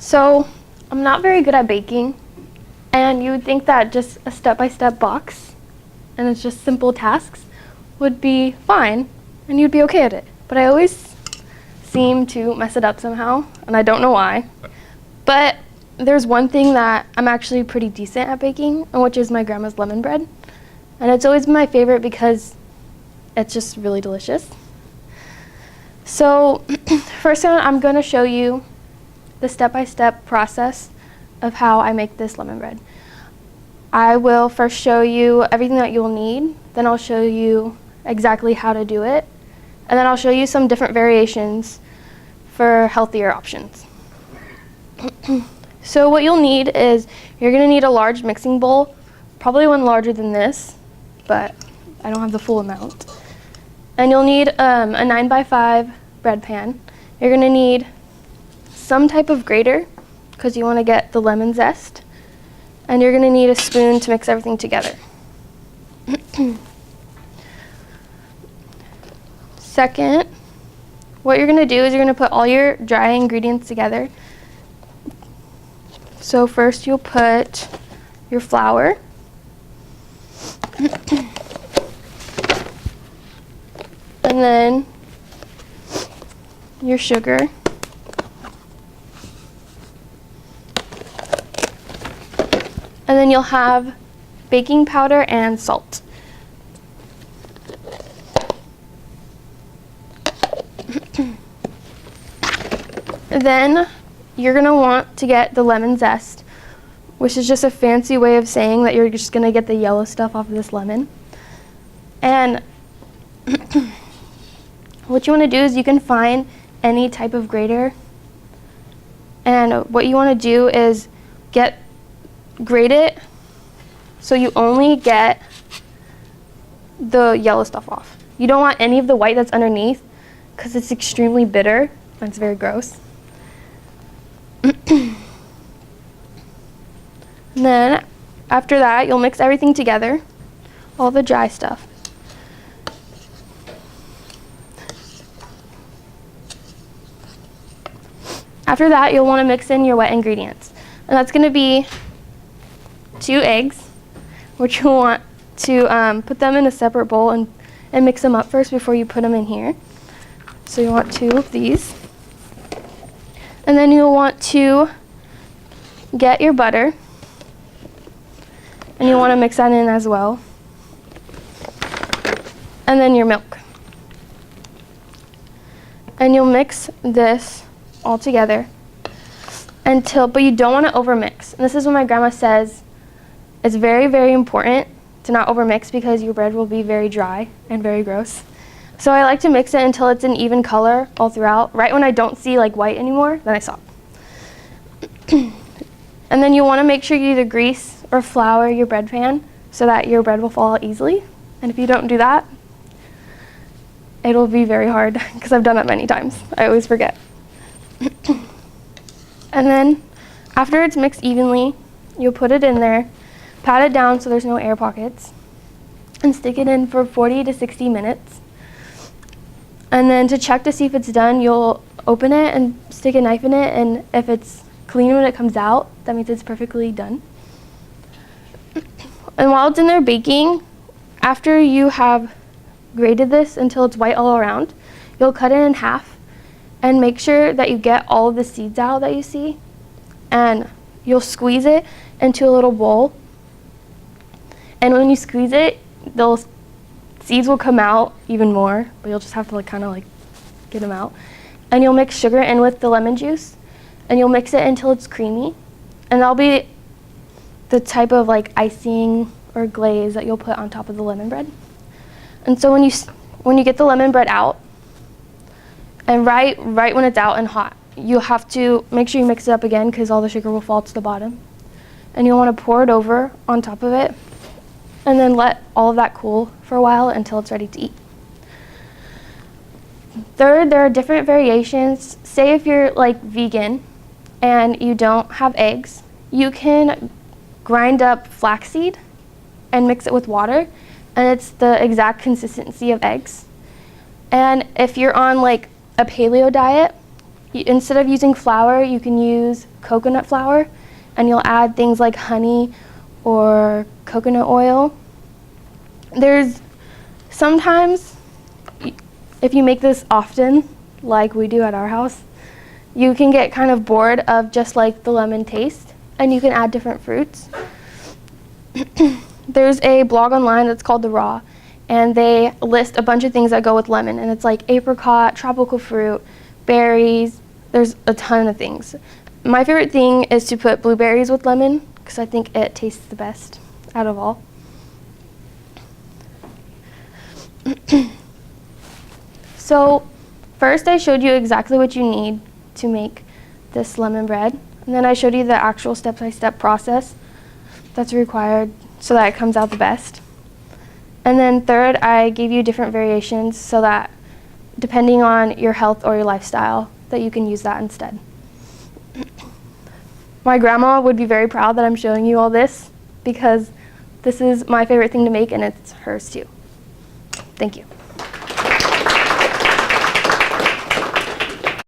So I'm not very good at baking, and you would think that just a step-by-step box and it's just simple tasks would be fine and you'd be okay at it. But I always seem to mess it up somehow, and I don't know why. But there's one thing that I'm actually pretty decent at baking, and which is my grandma's lemon bread. And it's always been my favorite because it's just really delicious. So first I'm going to show you the step-by-step process of how I make this lemon bread. I will first show you everything that you'll need, then I'll show you exactly how to do it, and then I'll show you some different variations for healthier options. So what you'll need is, you're going to need a large mixing bowl, probably one larger than this, but I don't have the full amount. And you'll need a 9x5 bread pan. You're going to need some type of grater, because you want to get the lemon zest. And you're going to need a spoon to mix everything together. Second, what you're going to do is you're going to put all your dry ingredients together. So first you'll put your flour. And then your sugar. And then you'll have baking powder and salt. Then you're going to want to get the lemon zest, which is just a fancy way of saying that you're just going to get the yellow stuff off of this lemon. And what you want to do is you can find any type of grater. And what you want to do is grate it so you only get the yellow stuff off. You don't want any of the white that's underneath because it's extremely bitter and it's very gross. And then after that, you'll mix everything together, all the dry stuff. After that, you'll want to mix in your wet ingredients. And that's going to be 2 eggs, which you'll want to put them in a separate bowl and mix them up first before you put them in here. So you want 2 of these. And then you'll want to get your butter, and you want to mix that in as well. And then your milk. And you'll mix this all together but you don't want to overmix. And this is what my grandma says. It's very, very important to not overmix because your bread will be very dry and very gross. So I like to mix it until it's an even color all throughout. Right when I don't see like white anymore, then I stop. And then you want to make sure you either grease or flour your bread pan so that your bread will fall out easily. And if you don't do that, it'll be very hard because I've done that many times. I always forget. And then after it's mixed evenly, you'll put it in there, pat it down so there's no air pockets, and stick it in for 40 to 60 minutes. And then to check to see if it's done, you'll open it and stick a knife in it, and if it's clean when it comes out, that means it's perfectly done. And while it's in there baking, after you have grated this until it's white all around, you'll cut it in half and make sure that you get all of the seeds out that you see, and you'll squeeze it into a little bowl. And when you squeeze it, those seeds will come out even more, but you'll just have to kind of get them out. And you'll mix sugar in with the lemon juice, and you'll mix it until it's creamy. And that'll be the type of icing or glaze that you'll put on top of the lemon bread. And so when you get the lemon bread out, and right when it's out and hot, you'll have to make sure you mix it up again because all the sugar will fall to the bottom. And you'll want to pour it over on top of it, and then let all of that cool for a while until it's ready to eat. Third, there are different variations. Say if you're vegan and you don't have eggs, you can grind up flaxseed and mix it with water, and it's the exact consistency of eggs. And if you're on a paleo diet, Instead of using flour, you can use coconut flour, and you'll add things like honey or coconut oil. There's sometimes, if you make this often, like we do at our house, you can get kind of bored of just like the lemon taste, and you can add different fruits. There's a blog online that's called The Raw, and they list a bunch of things that go with lemon, and it's like apricot, tropical fruit, berries. There's a ton of things. My favorite thing is to put blueberries with lemon because I think it tastes the best out of all. So first I showed you exactly what you need to make this lemon bread, and then I showed you the actual step-by-step process that's required so that it comes out the best. And then third, I gave you different variations so that depending on your health or your lifestyle, that you can use that instead. My grandma would be very proud that I'm showing you all this because this is my favorite thing to make and it's hers too. Thank you.